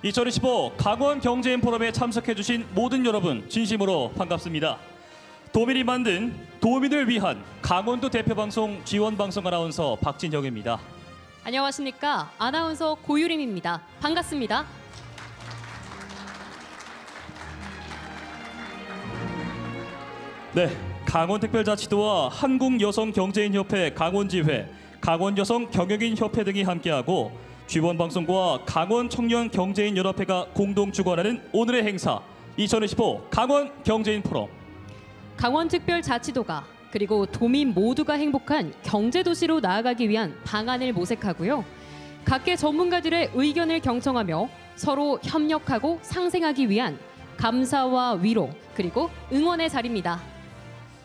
2025 강원 경제인 포럼에 참석해주신 모든 여러분 진심으로 반갑습니다. 도민이 만든 도민을 위한 강원도 대표방송 지원방송 아나운서 박진영입니다. 안녕하십니까. 아나운서 고유림입니다. 반갑습니다. 네, 강원특별자치도와 한국여성경제인협회 강원지회, 강원여성경영인협회 등이 함께하고 지원방송과 강원청년경제인연합회가 공동 주관하는 오늘의 행사 2025 강원경제인 포럼. 강원특별자치도가 그리고 도민 모두가 행복한 경제도시로 나아가기 위한 방안을 모색하고요. 각계 전문가들의 의견을 경청하며 서로 협력하고 상생하기 위한 감사와 위로 그리고 응원의 자리입니다.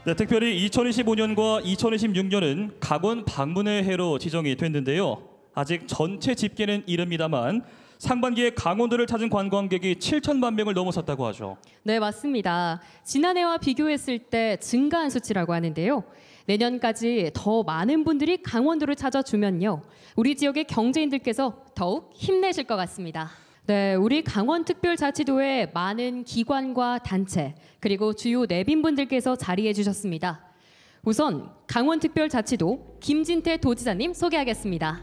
네, 특별히 2025년과 2026년은 강원 방문의 해로 지정이 됐는데요. 아직 전체 집계는 이릅니다만 상반기에 강원도를 찾은 관광객이 7천만 명을 넘어섰다고 하죠. 네, 맞습니다. 지난해와 비교했을 때 증가한 수치라고 하는데요. 내년까지 더 많은 분들이 강원도를 찾아주면요. 우리 지역의 경제인들께서 더욱 힘내실 것 같습니다. 네, 우리 강원특별자치도의 많은 기관과 단체 그리고 주요 내빈분들께서 자리해 주셨습니다. 우선 강원특별자치도 김진태 도지사님 소개하겠습니다.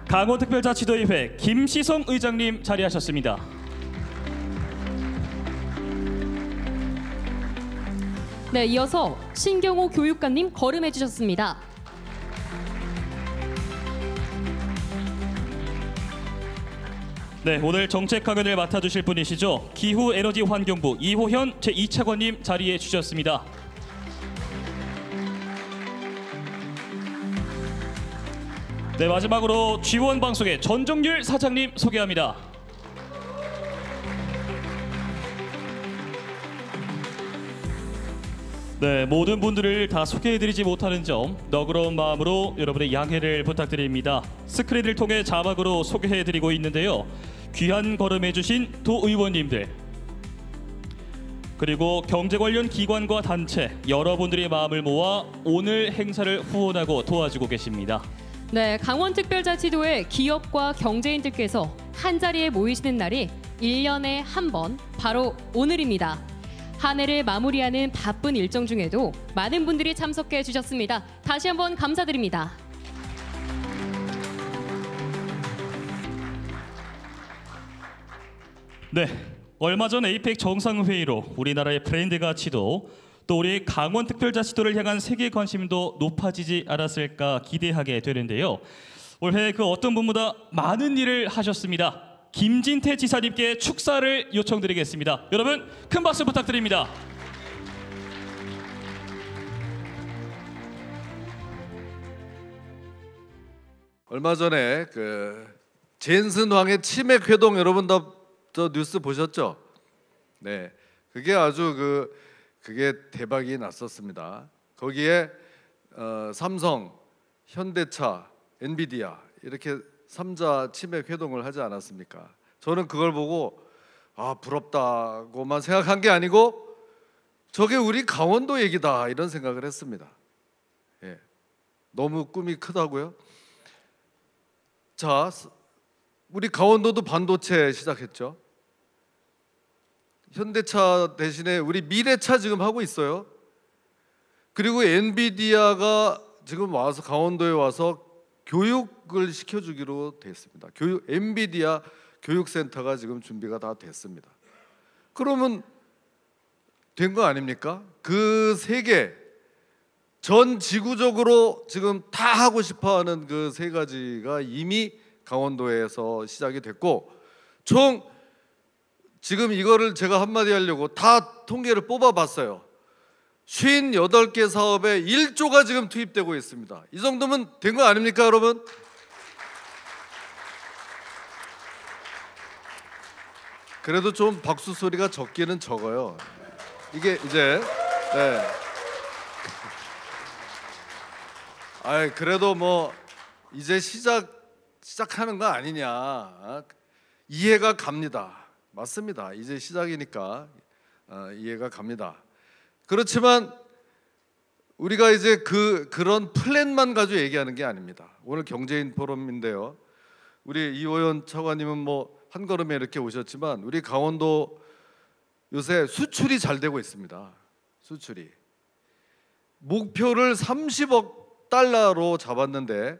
강원특별자치도의회 김시성 의장님 자리하셨습니다. 네, 이어서 신경호 교육감님 거름해 주셨습니다. 네, 오늘 정책 강연을 맡아주실 분이시죠. 기후에너지환경부 이호현 제2차관님 자리해 주셨습니다. 네, 마지막으로 지원방송의 전정률 사장님 소개합니다. 네, 모든 분들을 다 소개해드리지 못하는 점 너그러운 마음으로 여러분의 양해를 부탁드립니다. 스크린을 통해 자막으로 소개해드리고 있는데요. 귀한 걸음해주신 도의원님들 그리고 경제 관련 기관과 단체 여러분들의 마음을 모아 오늘 행사를 후원하고 도와주고 계십니다. 네, 강원특별자치도의 기업과 경제인들께서 한자리에 모이시는 날이 1년에 한 번 바로 오늘입니다. 한 해를 마무리하는 바쁜 일정 중에도 많은 분들이 참석해 주셨습니다. 다시 한번 감사드립니다. 네, 얼마 전 에이펙 정상회의로 우리나라의 브랜드 가치도 또 우리 강원특별자치도를 향한 세계 관심도 높아지지 않았을까 기대하게 되는데요. 올해 그 어떤 분보다 많은 일을 하셨습니다. 김진태 지사님께 축사를 요청드리겠습니다. 여러분 큰 박수 부탁드립니다. 얼마 전에 그 젠슨 왕의 치맥 회동 여러분 다 저 뉴스 보셨죠? 네, 그게 아주 그게 대박이 났었습니다. 거기에 삼성, 현대차, 엔비디아 이렇게 3자 치맥 회동을 하지 않았습니까? 저는 그걸 보고 아 부럽다고만 생각한 게 아니고 저게 우리 강원도 얘기다 이런 생각을 했습니다. 예, 너무 꿈이 크다고요? 자, 우리 강원도도 반도체 시작했죠. 현대차 대신에 우리 미래차 지금 하고 있어요. 그리고 엔비디아가 지금 와서 강원도에 와서 교육을 시켜주기로 됐습니다. 엔비디아 교육센터가 지금 준비가 다 됐습니다. 그러면 된 거 아닙니까? 그 세 개, 전 지구적으로 지금 다 하고 싶어하는 그 세 가지가 이미 강원도에서 시작이 됐고 총 지금 이거를 제가 한마디 하려고 다 통계를 뽑아봤어요. 58개 사업에 1조가 지금 투입되고 있습니다. 이 정도면 된 거 아닙니까, 여러분? 그래도 좀 박수 소리가 적기는 적어요. 이게 이제 네. 그래도 뭐 이제 시작하는 거 아니냐 이해가 갑니다. 맞습니다. 이제 시작이니까 이해가 갑니다. 그렇지만 우리가 이제 그런 플랜만 가지고 얘기하는 게 아닙니다. 오늘 경제인 포럼인데요. 우리 이호연 차관님은 뭐 한 걸음에 이렇게 오셨지만 우리 강원도 요새 수출이 잘 되고 있습니다. 수출이 목표를 30억 달러로 잡았는데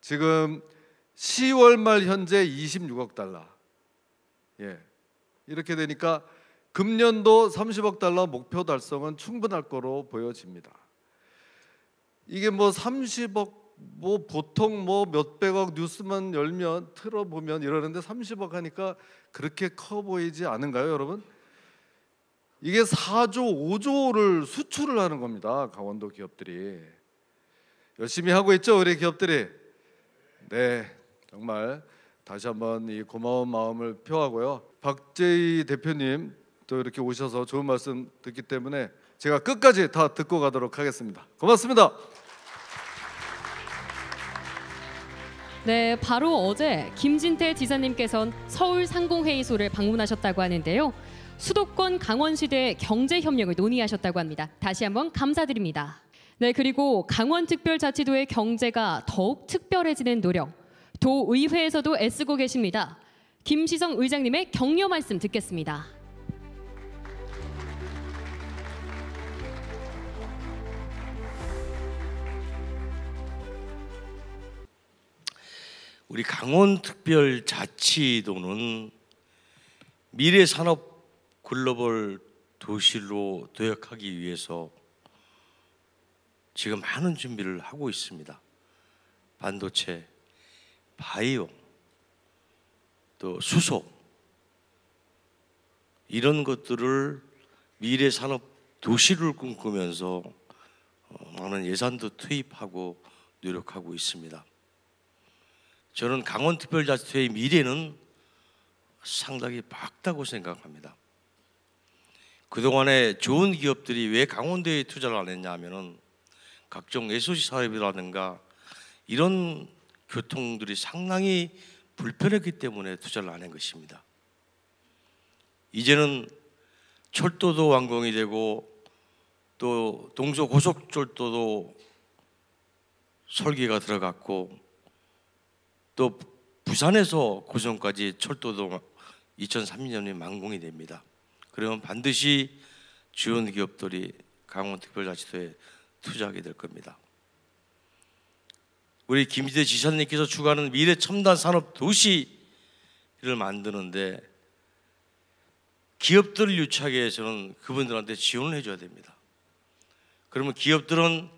지금 10월 말 현재 26억 달러. 예, 이렇게 되니까 금년도 30억 달러 목표 달성은 충분할 거로 보여집니다. 이게 뭐 30억 뭐 보통 뭐 몇백억 뉴스만 열면 틀어보면 이러는데 30억 하니까 그렇게 커 보이지 않은가요, 여러분? 이게 4조, 5조를 수출을 하는 겁니다. 강원도 기업들이 열심히 하고 있죠, 우리 기업들이. 네, 정말 다시 한번 이 고마운 마음을 표하고요. 박재희 대표님 또 이렇게 오셔서 좋은 말씀 듣기 때문에 제가 끝까지 다 듣고 가도록 하겠습니다. 고맙습니다. 네, 바로 어제 김진태 지사님께서는 서울 상공회의소를 방문하셨다고 하는데요. 수도권 강원시대 경제협력을 논의하셨다고 합니다. 다시 한번 감사드립니다. 네, 그리고 강원특별자치도의 경제가 더욱 특별해지는 노력, 도의회에서도 애쓰고 계십니다. 김시성 의장님의 격려 말씀 듣겠습니다. 우리 강원특별자치도는 미래산업 글로벌 도시로 도약하기 위해서 지금 많은 준비를 하고 있습니다. 반도체, 바이오, 또 수소 이런 것들을 미래산업 도시를 꿈꾸면서 많은 예산도 투입하고 노력하고 있습니다. 저는 강원특별자치도의 미래는 상당히 밝다고 생각합니다. 그동안에 좋은 기업들이 왜 강원도에 투자를 안 했냐 하면은 각종 SOC 사업이라든가 이런 교통들이 상당히 불편했기 때문에 투자를 안 한 것입니다. 이제는 철도도 완공이 되고 또 동서고속철도도 설계가 들어갔고 또 부산에서 고성까지 철도도 2030년에 완공이 됩니다. 그러면 반드시 지원 기업들이 강원특별자치도에 투자하게 될 겁니다. 우리 김진태 지사님께서 추구하는 미래 첨단 산업 도시를 만드는데 기업들을 유치하기 위해서는 그분들한테 지원을 해줘야 됩니다. 그러면 기업들은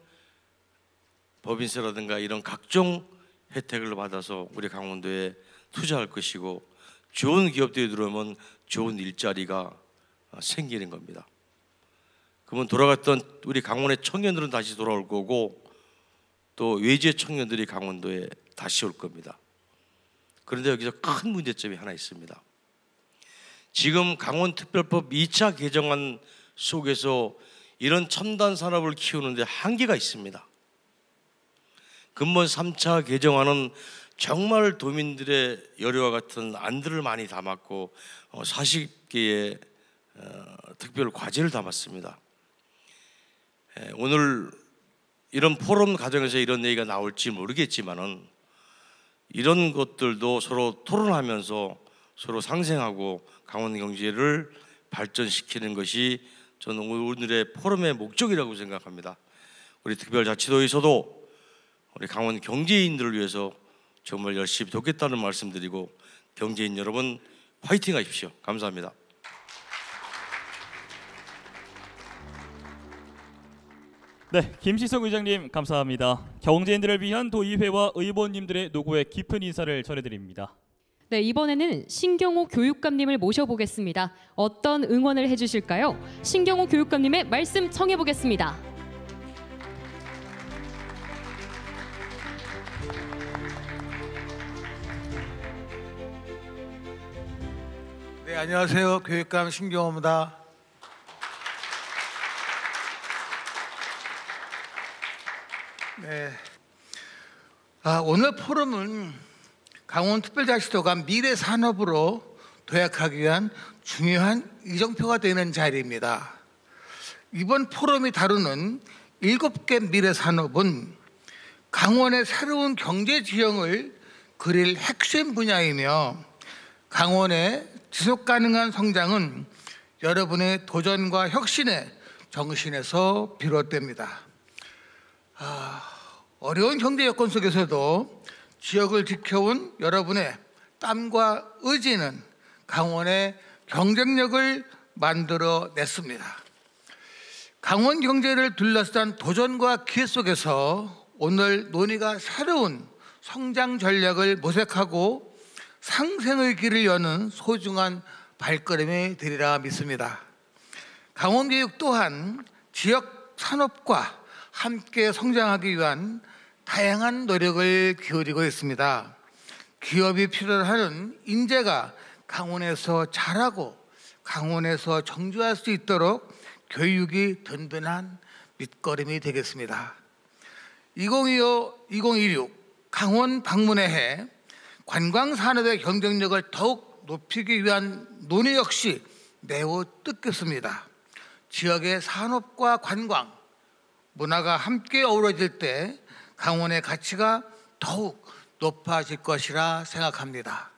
법인세라든가 이런 각종 혜택을 받아서 우리 강원도에 투자할 것이고 좋은 기업들이 들어오면 좋은 일자리가 생기는 겁니다. 그러면 돌아갔던 우리 강원의 청년들은 다시 돌아올 거고 또 외지의 청년들이 강원도에 다시 올 겁니다. 그런데 여기서 큰 문제점이 하나 있습니다. 지금 강원특별법 2차 개정안 속에서 이런 첨단 산업을 키우는데 한계가 있습니다. 근본 3차 개정안은 정말 도민들의 열의와 같은 안들을 많이 담았고 40개의 특별 과제를 담았습니다. 오늘 이런 포럼 과정에서 이런 얘기가 나올지 모르겠지만은 이런 것들도 서로 토론하면서 서로 상생하고 강원 경제를 발전시키는 것이 저는 오늘의 포럼의 목적이라고 생각합니다. 우리 특별자치도에서도 우리 강원 경제인들을 위해서 정말 열심히 돕겠다는 말씀드리고 경제인 여러분 화이팅 하십시오. 감사합니다. 네, 김시성 의장님 감사합니다. 경제인들을 위한 도의회와 의원님들의 노고에 깊은 인사를 전해드립니다. 네, 이번에는 신경호 교육감님을 모셔보겠습니다. 어떤 응원을 해주실까요? 신경호 교육감님의 말씀 청해보겠습니다. 네, 안녕하세요. 교육감 신경호입니다. 네, 오늘 포럼은 강원특별자치도가 미래 산업으로 도약하기 위한 중요한 이정표가 되는 자리입니다. 이번 포럼이 다루는 7개 미래 산업은 강원의 새로운 경제 지형을 그릴 핵심 분야이며 강원의 지속 가능한 성장은 여러분의 도전과 혁신의 정신에서 비롯됩니다. 어려운 경제 여건 속에서도 지역을 지켜온 여러분의 땀과 의지는 강원의 경쟁력을 만들어냈습니다. 강원 경제를 둘러싼 도전과 기회 속에서 오늘 논의가 새로운 성장 전략을 모색하고 상생의 길을 여는 소중한 발걸음이 되리라 믿습니다. 강원교육 또한 지역 산업과 함께 성장하기 위한 다양한 노력을 기울이고 있습니다. 기업이 필요로 하는 인재가 강원에서 자라고 강원에서 정주할 수 있도록 교육이 든든한 밑거름이 되겠습니다. 2025-2026 강원 방문의 해 관광산업의 경쟁력을 더욱 높이기 위한 논의 역시 매우 뜻깊습니다. 지역의 산업과 관광, 문화가 함께 어우러질 때 강원의 가치가 더욱 높아질 것이라 생각합니다.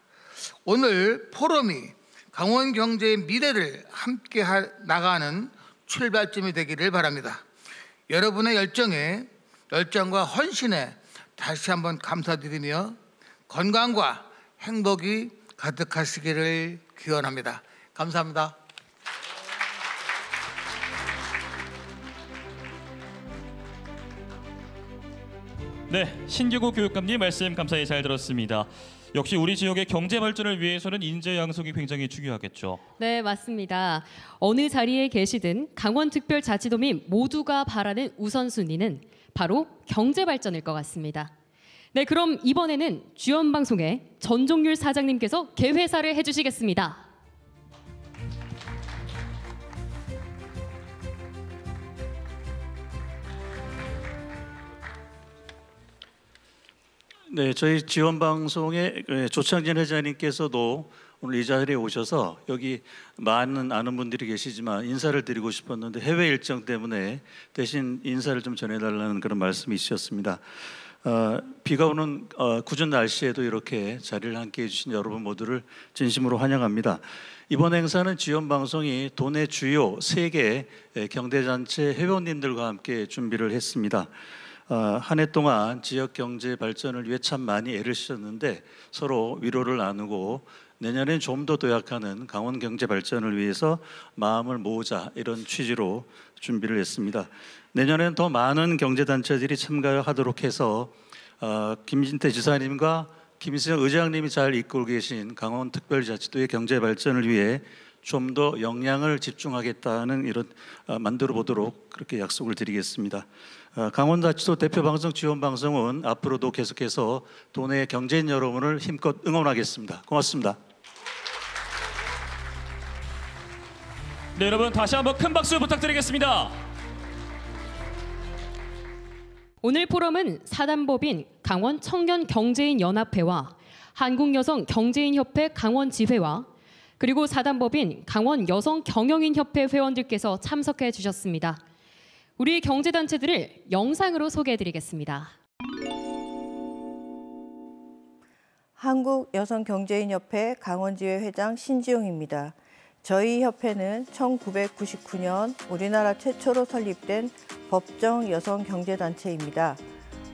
오늘 포럼이 강원 경제의 미래를 함께 나가는 출발점이 되기를 바랍니다. 여러분의 열정과 헌신에 다시 한번 감사드리며 건강과 행복이 가득하시기를 기원합니다. 감사합니다. 네, 신규구 교육감님 말씀 감사히 잘 들었습니다. 역시 우리 지역의 경제 발전을 위해서는 인재 양성이 굉장히 중요하겠죠. 네, 맞습니다. 어느 자리에 계시든 강원특별자치도민 모두가 바라는 우선순위는 바로 경제 발전일 것 같습니다. 네, 그럼 이번에는 주연방송의 전종률 사장님께서 개회사를 해주시겠습니다. 네, 저희 지원방송의 조창진 회장님께서도 오늘 이 자리에 오셔서 여기 많은 아는 분들이 계시지만 인사를 드리고 싶었는데 해외 일정 때문에 대신 인사를 좀 전해달라는 그런 말씀이 있으셨습니다. 비가 오는 궂은 날씨에도 이렇게 자리를 함께 해주신 여러분 모두를 진심으로 환영합니다. 이번 행사는 지원방송이 도내 주요 3개 경제단체 회원님들과 함께 준비를 했습니다. 한 해 동안 지역 경제 발전을 위해 참 많이 애를 쓰셨는데 서로 위로를 나누고 내년엔 좀 더 도약하는 강원 경제 발전을 위해서 마음을 모으자 이런 취지로 준비를 했습니다. 내년엔 더 많은 경제단체들이 참가하도록 해서 김진태 지사님과 김희승 의장님이 잘 이끌고 계신 강원특별자치도의 경제 발전을 위해 좀 더 역량을 집중하겠다는 이런 만들어 보도록 그렇게 약속을 드리겠습니다. 강원자치도 대표방송 지원방송은 앞으로도 계속해서 도내 경제인 여러분을 힘껏 응원하겠습니다. 고맙습니다. 네, 여러분 다시 한번 큰 박수 부탁드리겠습니다. 오늘 포럼은 사단법인 강원청년경제인연합회와 한국여성경제인협회 강원지회와 그리고 사단법인 강원여성경영인협회 회원들께서 참석해 주셨습니다. 우리 경제단체들을 영상으로 소개해드리겠습니다. 한국여성경제인협회 강원지회 회장 신지용입니다. 저희 협회는 1999년 우리나라 최초로 설립된 법정 여성경제단체입니다.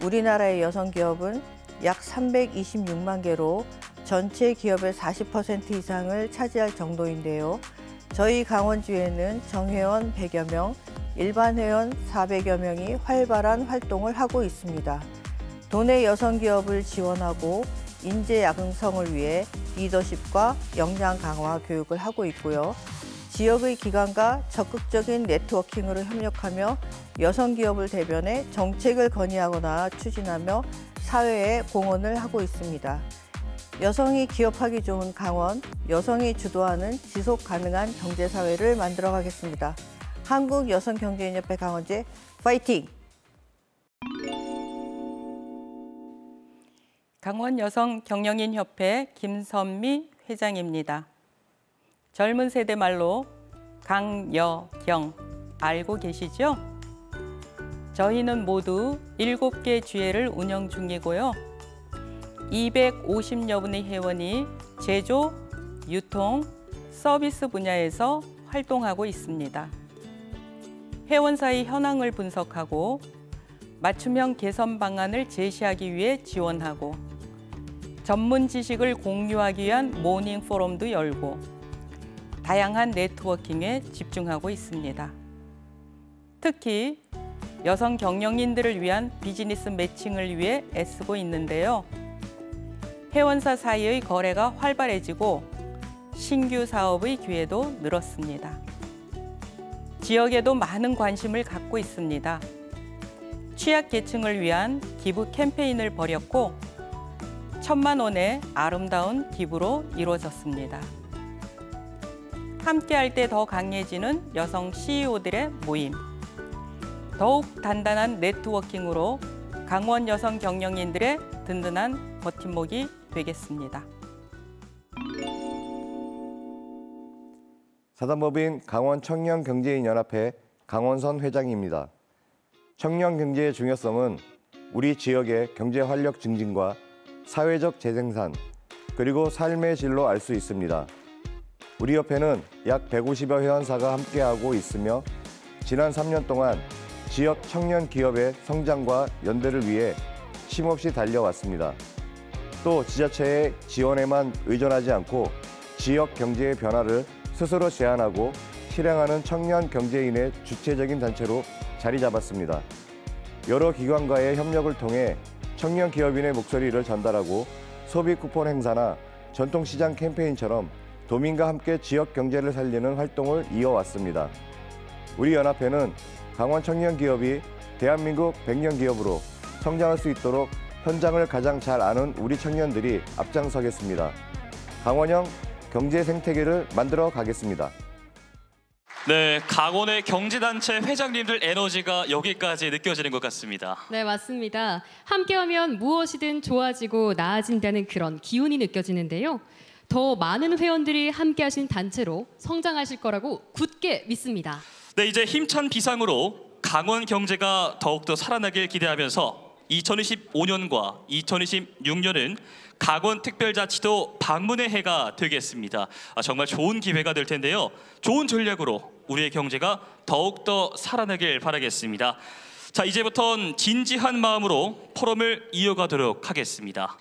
우리나라의 여성기업은 약 326만 개로 전체 기업의 40% 이상을 차지할 정도인데요. 저희 강원지회는 정회원 100여 명, 일반 회원 400여 명이 활발한 활동을 하고 있습니다. 도내 여성기업을 지원하고 인재 양성을 위해 리더십과 역량 강화 교육을 하고 있고요. 지역의 기관과 적극적인 네트워킹으로 협력하며 여성기업을 대변해 정책을 건의하거나 추진하며 사회에 공헌을 하고 있습니다. 여성이 기업하기 좋은 강원, 여성이 주도하는 지속 가능한 경제사회를 만들어 가겠습니다. 한국여성경제인협회 강원제 파이팅! 강원여성경영인협회 김선미 회장입니다. 젊은 세대 말로 강여경 알고 계시죠? 저희는 모두 7개 주회를 운영 중이고요. 250여 분의 회원이 제조, 유통, 서비스 분야에서 활동하고 있습니다. 회원사의 현황을 분석하고 맞춤형 개선 방안을 제시하기 위해 지원하고 전문 지식을 공유하기 위한 모닝 포럼도 열고 다양한 네트워킹에 집중하고 있습니다. 특히 여성 경영인들을 위한 비즈니스 매칭을 위해 애쓰고 있는데요. 회원사 사이의 거래가 활발해지고 신규 사업의 기회도 늘었습니다. 지역에도 많은 관심을 갖고 있습니다. 취약계층을 위한 기부 캠페인을 벌였고 1,000만 원의 아름다운 기부로 이루어졌습니다. 함께할 때 더 강해지는 여성 CEO들의 모임, 더욱 단단한 네트워킹으로 강원 여성 경영인들의 든든한 버팀목이 되겠습니다. 사단법인 강원 청년경제인연합회 강원선 회장입니다. 청년 경제의 중요성은 우리 지역의 경제 활력 증진과 사회적 재생산, 그리고 삶의 질로 알 수 있습니다. 우리 협회는 약 150여 회원사가 함께하고 있으며 지난 3년 동안 지역 청년 기업의 성장과 연대를 위해 쉼없이 달려왔습니다. 또 지자체의 지원에만 의존하지 않고 지역 경제의 변화를 스스로 제안하고 실행하는 청년 경제인의 주체적인 단체로 자리 잡았습니다. 여러 기관과의 협력을 통해 청년 기업인의 목소리를 전달하고 소비 쿠폰 행사나 전통시장 캠페인처럼 도민과 함께 지역 경제를 살리는 활동을 이어왔습니다. 우리 연합회는 강원 청년 기업이 대한민국 100년 기업으로 성장할 수 있도록 현장을 가장 잘 아는 우리 청년들이 앞장서겠습니다. 강원형 경제 생태계를 만들어 가겠습니다. 네, 강원의 경제단체 회장님들 에너지가 여기까지 느껴지는 것 같습니다. 네, 맞습니다. 함께하면 무엇이든 좋아지고 나아진다는 그런 기운이 느껴지는데요. 더 많은 회원들이 함께하신 단체로 성장하실 거라고 굳게 믿습니다. 네, 이제 힘찬 비상으로 강원 경제가 더욱더 살아나길 기대하면서 2025년과 2026년은 강원특별자치도 방문의 해가 되겠습니다. 정말 좋은 기회가 될 텐데요. 좋은 전략으로 우리의 경제가 더욱더 살아나길 바라겠습니다. 자, 이제부터는 진지한 마음으로 포럼을 이어가도록 하겠습니다.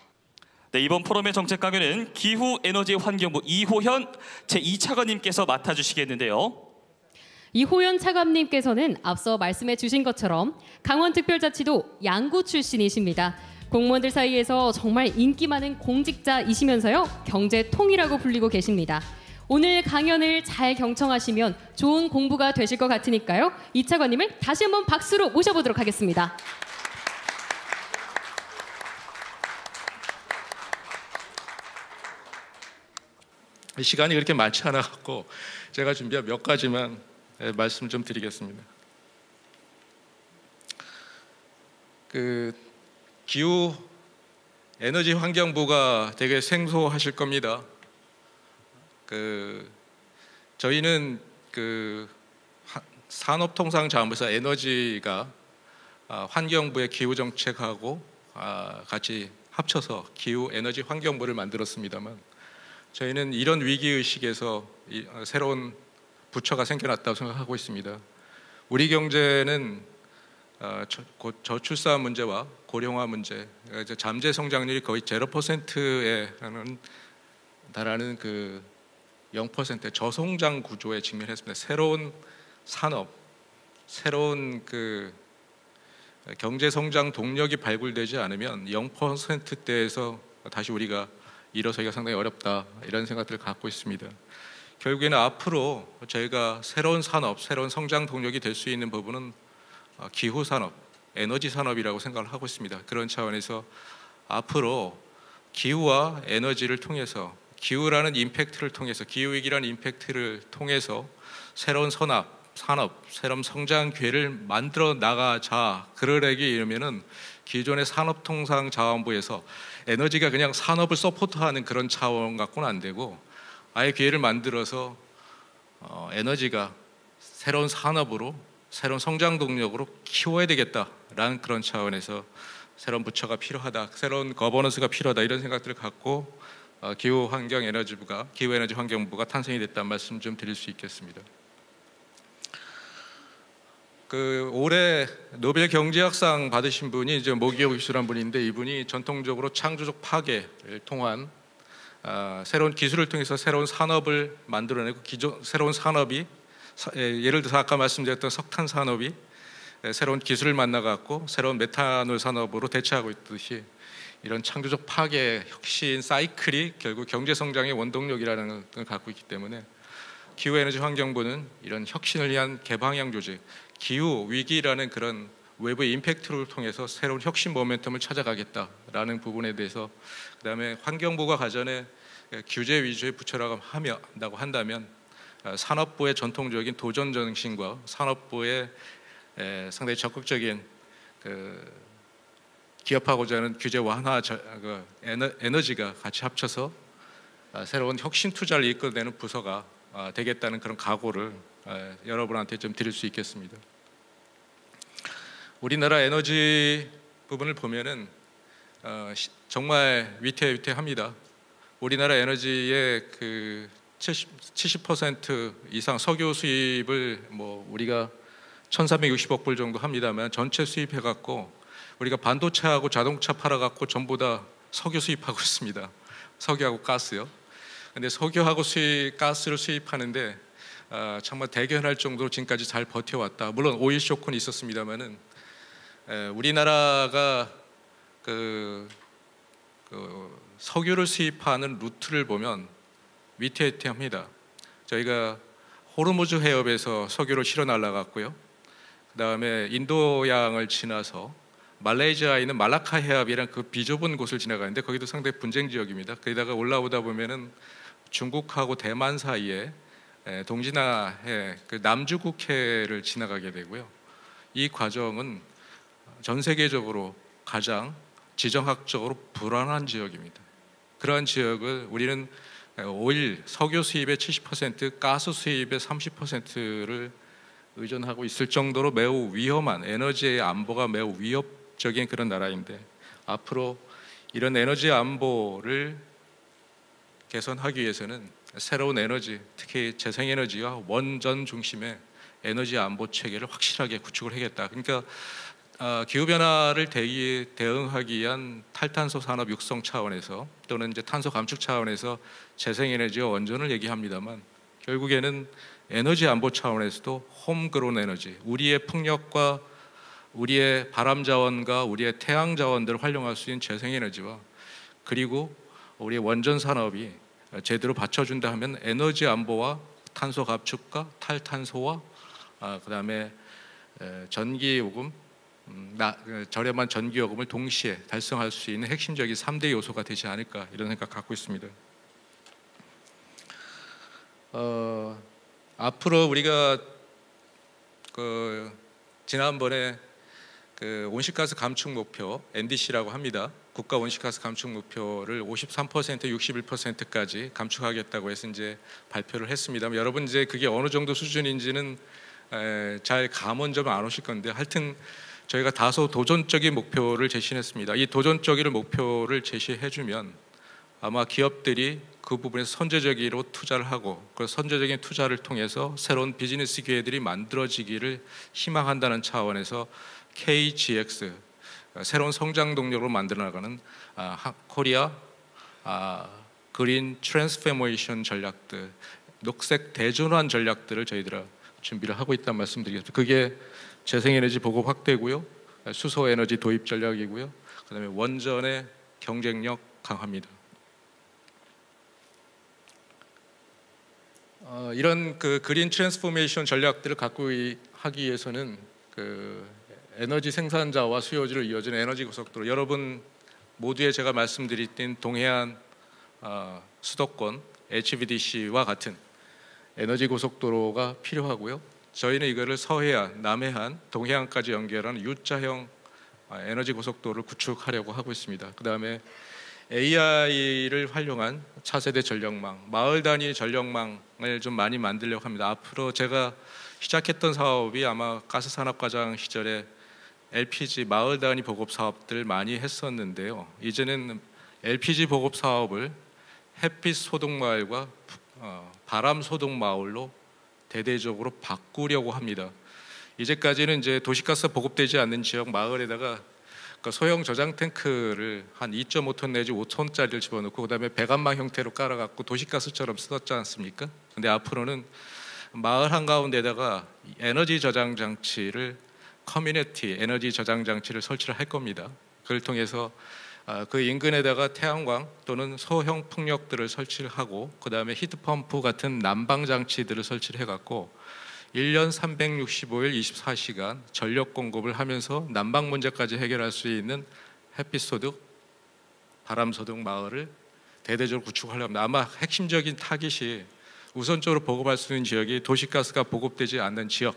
네, 이번 포럼의 정책 강연은 기후에너지환경부 이호현 제2차관님께서 맡아주시겠는데요. 이호연 차관님께서는 앞서 말씀해 주신 것처럼 강원특별자치도 양구 출신이십니다. 공무원들 사이에서 정말 인기 많은 공직자이시면서요. 경제통이라고 불리고 계십니다. 오늘 강연을 잘 경청하시면 좋은 공부가 되실 것 같으니까요. 이 차관님을 다시 한번 박수로 모셔보도록 하겠습니다. 시간이 그렇게 많지 않아 갖고 제가 준비한 몇 가지만 말씀 좀 드리겠습니다. 기후 에너지 환경부가 되게 생소하실 겁니다. 저희는 산업통상자원부에서 에너지가 환경부의 기후 정책하고 같이 합쳐서 기후 에너지 환경부를 만들었습니다만 저희는 이런 위기 의식에서 새로운 부처가 생겨났다고 생각하고 있습니다. 우리 경제는 저출산 문제와 고령화 문제, 잠재 성장률이 거의 0%에 달하는 0% 저성장 구조에 직면했습니다. 새로운 산업, 새로운 경제 성장 동력이 발굴되지 않으면 0%대에서 다시 우리가 일어서기가 상당히 어렵다, 이런 생각들을 갖고 있습니다. 결국에는 앞으로 저희가 새로운 산업, 새로운 성장 동력이 될 수 있는 부분은 기후 산업, 에너지 산업이라고 생각을 하고 있습니다. 그런 차원에서 앞으로 기후와 에너지를 통해서, 기후라는 임팩트를 통해서, 기후위기라는 임팩트를 통해서 새로운 산업, 새로운 성장 기회를 만들어 나가자. 그러려기 이러면은 기존의 산업통상자원부에서 에너지가 그냥 산업을 서포트하는 그런 차원 갖고는 안 되고, 아예 기회를 만들어서 에너지가 새로운 산업으로, 새로운 성장 동력으로 키워야 되겠다라는 그런 차원에서 새로운 부처가 필요하다, 새로운 거버넌스가 필요하다 이런 생각들을 갖고 기후에너지 환경부가 탄생이 됐다는 말씀 좀 드릴 수 있겠습니다. 올해 노벨 경제학상 받으신 분이 이제 모기업 교수란 분인데, 이분이 전통적으로 창조적 파괴를 통한 새로운 기술을 통해서 새로운 산업을 만들어내고, 새로운 산업이 예를 들어서 아까 말씀드렸던 석탄 산업이 새로운 기술을 만나갖고 새로운 메탄올 산업으로 대체하고 있듯이, 이런 창조적 파괴, 혁신 사이클이 결국 경제 성장의 원동력이라는 걸 갖고 있기 때문에 기후에너지 환경부는 이런 혁신을 위한 개방향 조직, 기후 위기라는 그런 외부의 임팩트를 통해서 새로운 혁신 모멘텀을 찾아가겠다라는 부분에 대해서, 그다음에 환경부가 가전에 규제 위주의 부처라고 한다면 산업부의 전통적인 도전 정신과 산업부의 상당히 적극적인 기업하고자 하는 규제 완화 에너지가 같이 합쳐서 새로운 혁신 투자를 이끌어내는 부서가 되겠다는 그런 각오를 여러분한테 좀 드릴 수 있겠습니다. 우리나라 에너지 부분을 보면은 정말 위태위태합니다. 우리나라 에너지의 70% 이상 석유 수입을 우리가 1,360억 불 정도 합니다만, 전체 수입해 갖고 우리가 반도체하고 자동차 팔아 갖고 전부 다 석유 수입하고 있습니다. 석유하고 가스요. 근데 석유하고 가스를 수입하는데 정말 대견할 정도로 지금까지 잘 버텨왔다. 물론 오일 쇼크는 있었습니다만은 우리나라가 석유를 수입하는 루트를 보면 위태위태합니다. 저희가 호르무즈 해협에서 석유를 실어 날라갔고요. 그다음에 인도양을 지나서 말레이시아에 있는 말라카 해협이란 그 비좁은 곳을 지나가는데, 거기도 상당히 분쟁 지역입니다. 거기다가 올라오다 보면은 중국하고 대만 사이에 동진아해 남주국해를 지나가게 되고요. 이 과정은 전 세계적으로 가장 지정학적으로 불안한 지역입니다. 그러한 지역을 우리는 오일, 석유 수입의 70%, 가스 수입의 30%를 의존하고 있을 정도로 매우 위험한, 에너지의 안보가 매우 위협적인 그런 나라인데, 앞으로 이런 에너지 안보를 개선하기 위해서는 새로운 에너지, 특히 재생에너지와 원전 중심의 에너지 안보 체계를 확실하게 구축을 하겠다. 그러니까 기후변화를 대응하기 위한 탈탄소 산업 육성 차원에서, 또는 이제 탄소 감축 차원에서 재생에너지와 원전을 얘기합니다만, 결국에는 에너지 안보 차원에서도 홈그론 에너지, 우리의 풍력과 우리의 바람 자원과 우리의 태양 자원들을 활용할 수 있는 재생에너지와, 그리고 우리의 원전 산업이 제대로 받쳐준다 하면 에너지 안보와 탄소 감축과 탈탄소와 그다음에 전기 요금, 저렴한 전기 요금을 동시에 달성할 수 있는 핵심적인 3대 요소가 되지 않을까, 이런 생각 갖고 있습니다. 앞으로 우리가 지난번에 온실가스 감축 목표, NDC라고 합니다. 국가 온실가스 감축 목표를 53%, 61%까지 감축하겠다고 해서 이제 발표를 했습니다. 여러분 이제 그게 어느 정도 수준인지는 잘 감은 좀 안 오실 건데, 하여튼 저희가 다소 도전적인 목표를 제시했습니다. 이 도전적인 목표를 제시해주면 아마 기업들이 그 부분에서 선제적으로 투자를 하고, 그 선제적인 투자를 통해서 새로운 비즈니스 기회들이 만들어지기를 희망한다는 차원에서 KGX, 새로운 성장 동력으로 만들어나가는 코리아 그린 트랜스포메이션 전략들, 녹색 대전환 전략들을 저희들이 준비를 하고 있다는 말씀드리겠습니다. 그게 재생에너지 보급 확대고요, 수소에너지 도입 전략이고요, 그다음에 원전의 경쟁력 강화입니다. 이런 그린 트랜스포메이션 전략들을 갖고 하기 위해서는 에너지 생산자와 수요지를 이어지는 에너지 고속도로, 여러분 모두의 제가 말씀드린 동해안 수도권 HVDC와 같은 에너지 고속도로가 필요하고요. 저희는 이거를 서해안, 남해안, 동해안까지 연결하는 U자형 에너지 고속도로를 구축하려고 하고 있습니다. 그 다음에 AI를 활용한 차세대 전력망, 마을 단위 전력망을 좀 많이 만들려고 합니다. 앞으로 제가 시작했던 사업이 아마 가스산업과장 시절에 LPG 마을 단위 보급 사업들 많이 했었는데요. 이제는 LPG 보급 사업을 햇빛 소득 마을과 바람 소득 마을로 대대적으로 바꾸려고 합니다. 이제까지는 이제 도시가스 보급되지 않는 지역 마을에다가 소형 저장 탱크를 한 2.5톤 내지 5톤짜리를 집어넣고 그다음에 배관망 형태로 깔아갖고 도시가스처럼 쓰었지 않습니까? 근데 앞으로는 마을 한가운데다가 에너지 저장 장치를 커뮤니티 에너지 저장 장치를 설치를 할 겁니다. 그걸 통해서 그 인근에다가 태양광 또는 소형 풍력들을 설치를 하고 그다음에 히트펌프 같은 난방 장치들을 설치를 해갖고 1년 365일 24시간 전력 공급을 하면서 난방 문제까지 해결할 수 있는 햇빛 소득, 바람 소득 마을을 대대적으로 구축하려고 합니다. 아마 핵심적인 타깃이 우선적으로 보급할 수 있는 지역이 도시가스가 보급되지 않는 지역,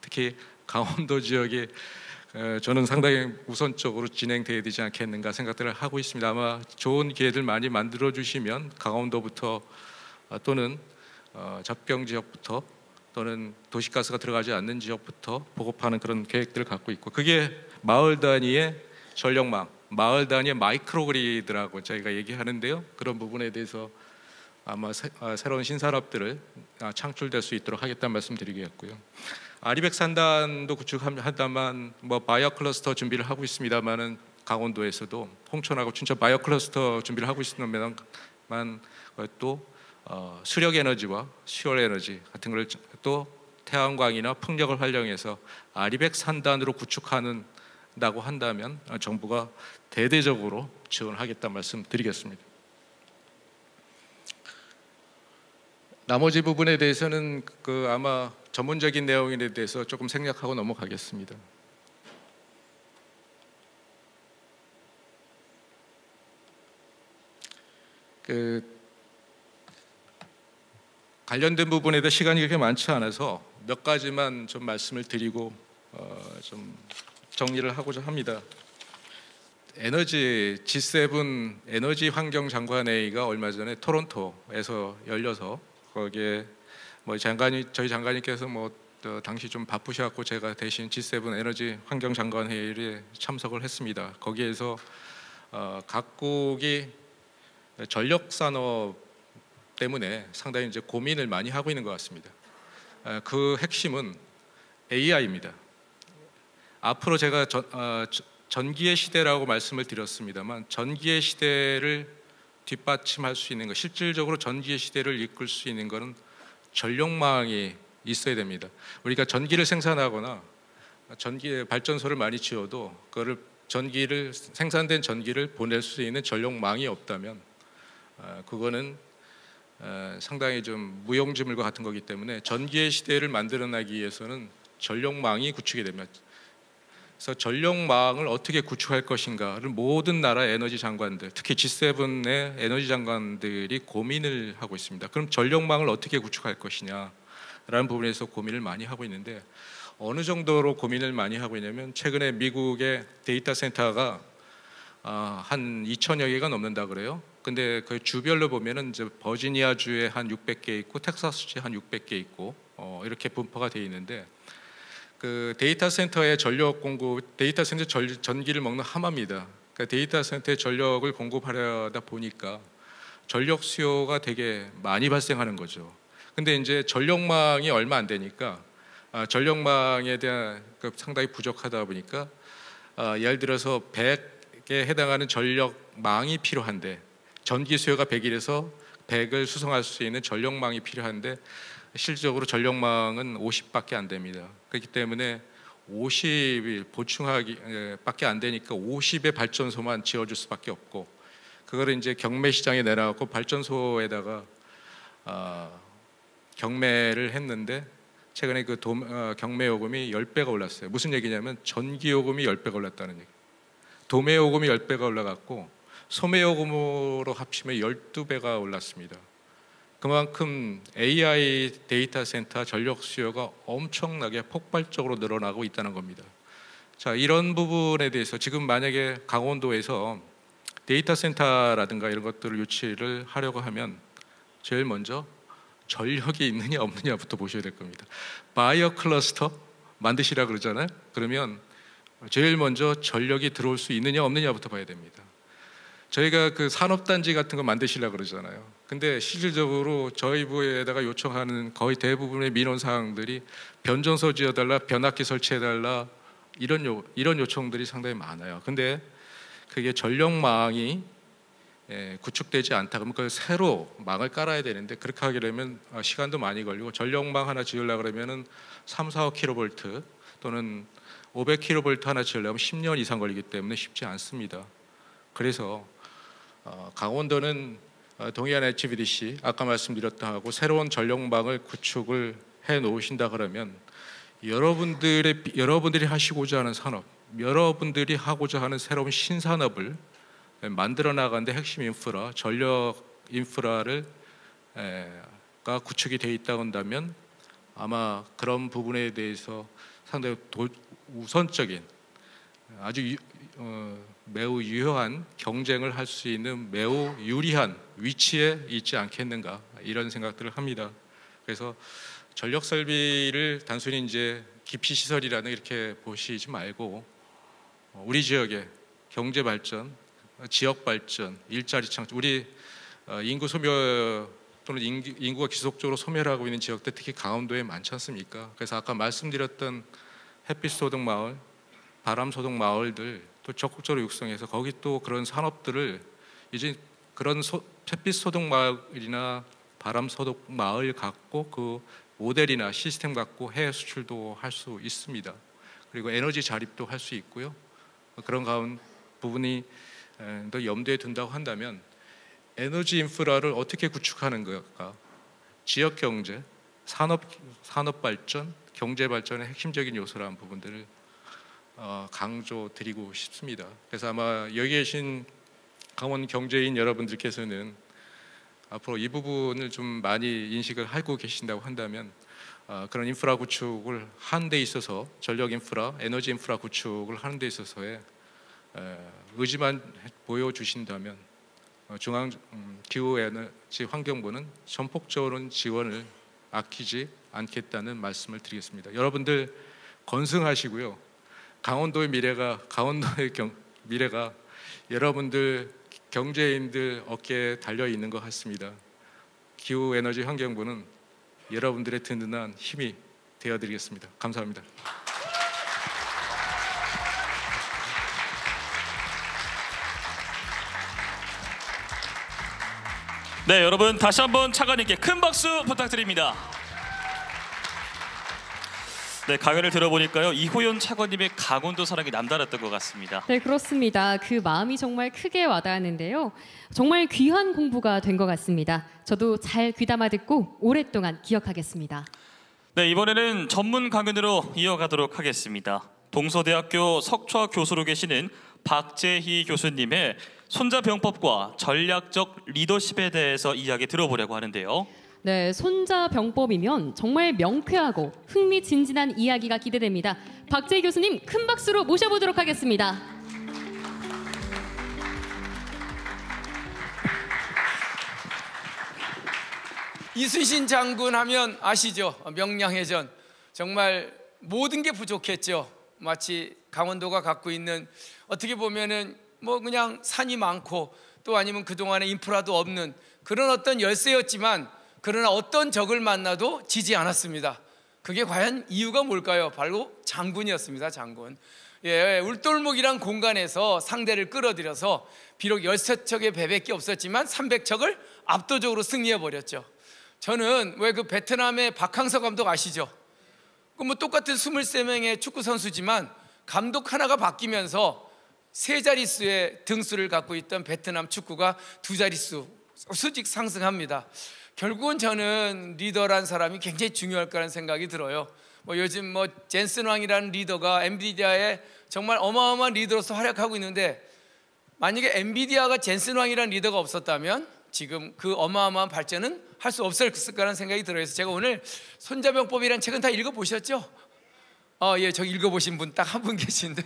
특히 강원도 지역이 저는 상당히 우선적으로 진행돼야 되지 않겠는가 생각들을 하고 있습니다. 아마 좋은 기회들 많이 만들어 주시면 강원도부터 또는 접경 지역부터 또는 도시가스가 들어가지 않는 지역부터 보급하는 그런 계획들을 갖고 있고 그게 마을 단위의 전력망, 마을 단위의 마이크로그리드라고 저희가 얘기하는데요. 그런 부분에 대해서 아마 새로운 신산업들을 창출될 수 있도록 하겠다는 말씀드리겠고요. 아리백 산단도 구축한다만 뭐 바이오 클러스터 준비를 하고 있습니다만은 강원도에서도 홍천하고 춘천 바이오 클러스터 준비를 하고 있습니다만 또 수력 에너지와 수열 에너지 같은 걸 또 태양광이나 풍력을 활용해서 아리백 산단으로 구축한다고 한다면 정부가 대대적으로 지원하겠다는 말씀드리겠습니다. 나머지 부분에 대해서는 아마 전문적인 내용에 대해서 조금 생략하고 넘어가겠습니다. 관련된 부분에 대해 시간이 그렇게 많지 않아서 몇 가지만 좀 말씀을 드리고 좀 정리를 하고자 합니다. 에너지 G7 에너지 환경 장관회의가 얼마 전에 토론토에서 열려서 거기에 뭐 저희 장관님께서 뭐 당시 좀 바쁘셔갖고 제가 대신 G7 에너지 환경 장관회의에 참석을 했습니다. 거기에서 각국이 전력 산업 때문에 상당히 이제 고민을 많이 하고 있는 것 같습니다. 그 핵심은 AI입니다. 앞으로 제가 전기의 시대라고 말씀을 드렸습니다만 전기의 시대를 뒷받침할 수 있는 것, 실질적으로 전기의 시대를 이끌 수 있는 것은 전력망이 있어야 됩니다. 우리가 전기를 생산하거나 전기 발전소를 많이 지어도 그거를 생산된 전기를 보낼 수 있는 전력망이 없다면 그거는 상당히 좀 무용지물과 같은 거기 때문에 전기의 시대를 만들어내기 위해서는 전력망이 구축이 됩니다. 그래서 전력망을 어떻게 구축할 것인가를 모든 나라 에너지 장관들, 특히 G7의 에너지 장관들이 고민을 하고 있습니다. 그럼 전력망을 어떻게 구축할 것이냐라는 부분에서 고민을 많이 하고 있는데 어느 정도로 고민을 많이 하고 있냐면 최근에 미국의 데이터 센터가 한 2,000여 개가 넘는다 그래요. 근데 그 주별로 보면은 이제 버지니아 주에 한 600개 있고 텍사스 주에 한 600개 있고 이렇게 분포가 되어 있는데 그 데이터 센터의 전력 공급, 데이터 센터 전기를 먹는 하마입니다. 그러니까 데이터 센터의 전력을 공급하려다 보니까 전력 수요가 되게 많이 발생하는 거죠. 근데 이제 전력망이 얼마 안 되니까 전력망에 대한 상당히 부족하다 보니까 예를 들어서 100에 해당하는 전력망이 필요한데 전기 수요가 100이라서 100을 수송할 수 있는 전력망이 필요한데 실질적으로 전력망은 50밖에 안 됩니다. 그렇기 때문에 50을 보충하기 밖에 안 되니까 50의 발전소만 지어줄 수밖에 없고 그거를 이제 경매 시장에 내놔갖고 발전소에다가 경매를 했는데 최근에 그 경매 요금이 10배가 올랐어요. 무슨 얘기냐면 전기 요금이 10배가 올랐다는 얘기. 도매 요금이 10배가 올라갔고 소매 요금으로 합치면 12배가 올랐습니다. 그만큼 AI 데이터 센터 전력 수요가 엄청나게 폭발적으로 늘어나고 있다는 겁니다. 자, 이런 부분에 대해서 지금 만약에 강원도에서 데이터 센터라든가 이런 것들을 유치를 하려고 하면 제일 먼저 전력이 있느냐 없느냐부터 보셔야 될 겁니다. 바이오 클러스터 만드시라 그러잖아요. 그러면 제일 먼저 전력이 들어올 수 있느냐 없느냐부터 봐야 됩니다. 저희가 그 산업단지 같은 거 만드시라 그러잖아요. 근데 실질적으로 저희 부에다가 요청하는 거의 대부분의 민원 사항들이 변전소 지어달라, 변압기 설치해달라 이런 요청들이 상당히 많아요. 근데 그게 전력망이 구축되지 않다 그러면 그걸 새로 망을 깔아야 되는데 그렇게 하게 되면 시간도 많이 걸리고 전력망 하나 지으려고 그러면은 3, 4, 5kV 또는 500kV 하나 지으려면 10년 이상 걸리기 때문에 쉽지 않습니다. 그래서 강원도는 동해안 HVDC 아까 말씀드렸다 하고 새로운 전력망을 구축을 해 놓으신다 그러면 여러분들이 하시고자 하는 산업, 여러분들이 하고자 하는 새로운 신산업을 만들어 나가는데 핵심 인프라, 전력 인프라를 가 구축이 돼 있다고 한다면 아마 그런 부분에 대해서 상당히 우선적인 아주 매우 유효한 경쟁을 할 수 있는 매우 유리한 위치에 있지 않겠는가 이런 생각들을 합니다. 그래서 전력 설비를 단순히 이제 기피 시설이라는 이렇게 보시지 말고 우리 지역의 경제 발전, 지역 발전, 일자리 창출, 우리 인구 소멸 또는 인구가 지속적으로 소멸하고 있는 지역들 특히 강원도에 많지 않습니까? 그래서 아까 말씀드렸던 햇빛 소득 마을, 바람 소득 마을들 또 적극적으로 육성해서 거기 또 그런 산업들을 이제 그런 햇빛 소득 마을이나 바람 소득 마을 갖고 그 모델이나 시스템 갖고 해외 수출도 할 수 있습니다. 그리고 에너지 자립도 할 수 있고요. 그런 가운 부분이 더 염두에 둔다고 한다면 에너지 인프라를 어떻게 구축하는 걸까? 지역 경제, 산업 발전, 경제 발전의 핵심적인 요소라는 부분들을 강조드리고 싶습니다. 그래서 아마 여기 계신 강원 경제인 여러분들께서는 앞으로 이 부분을 좀 많이 인식을 하고 계신다고 한다면 그런 인프라 구축을 하는 데 있어서 전력 인프라, 에너지 인프라 구축을 하는 데 있어서의 의지만 보여주신다면 중앙 기후에너지 환경부는 전폭적으로 지원을 아끼지 않겠다는 말씀을 드리겠습니다. 여러분들 건승하시고요. 강원도의 미래가 여러분들 경제인들 어깨에 달려 있는 것 같습니다. 기후에너지 환경부는 여러분들의 든든한 힘이 되어드리겠습니다. 감사합니다. 네, 여러분 다시 한번 차관님께 큰 박수 부탁드립니다. 네, 강연을 들어보니까요 이호연 차관님의 강원도 사랑이 남달랐던 것 같습니다. 네, 그렇습니다. 그 마음이 정말 크게 와닿았는데요. 정말 귀한 공부가 된 것 같습니다. 저도 잘 귀담아 듣고 오랫동안 기억하겠습니다. 네, 이번에는 전문 강연으로 이어가도록 하겠습니다. 동서대학교 석좌 교수로 계시는 박재희 교수님의 손자병법과 전략적 리더십에 대해서 이야기 들어보려고 하는데요. 네, 손자병법이면 정말 명쾌하고 흥미진진한 이야기가 기대됩니다. 박재희 교수님 큰 박수로 모셔보도록 하겠습니다. 이순신 장군 하면 아시죠? 명량해전. 정말 모든 게 부족했죠. 마치 강원도가 갖고 있는 어떻게 보면은 뭐 그냥 산이 많고 또 아니면 그동안에 인프라도 없는 그런 어떤 열세였지만 그러나 어떤 적을 만나도 지지 않았습니다. 그게 과연 이유가 뭘까요? 바로 장군이었습니다. 장군. 예, 울돌목이란 공간에서 상대를 끌어들여서 비록 13척의 배밖에 없었지만 300척을 압도적으로 승리해 버렸죠. 저는 왜 그 베트남의 박항서 감독 아시죠? 그 뭐 똑같은 23명의 축구 선수지만 감독 하나가 바뀌면서 세 자릿수의 등수를 갖고 있던 베트남 축구가 두 자릿수 수직 상승합니다. 결국은 저는 리더란 사람이 굉장히 중요할 거라는 생각이 들어요. 뭐 요즘 뭐 젠슨 왕이라는 리더가 엔비디아의 정말 어마어마한 리더로서 활약하고 있는데 만약에 엔비디아가 젠슨 왕이라는 리더가 없었다면 지금 그 어마어마한 발전은 할 수 없었을 거라는 생각이 들어요. 그래서 제가 오늘 손자병법이라는 책은 다 읽어보셨죠? 예, 저기 읽어보신 분 딱 한 분 계신데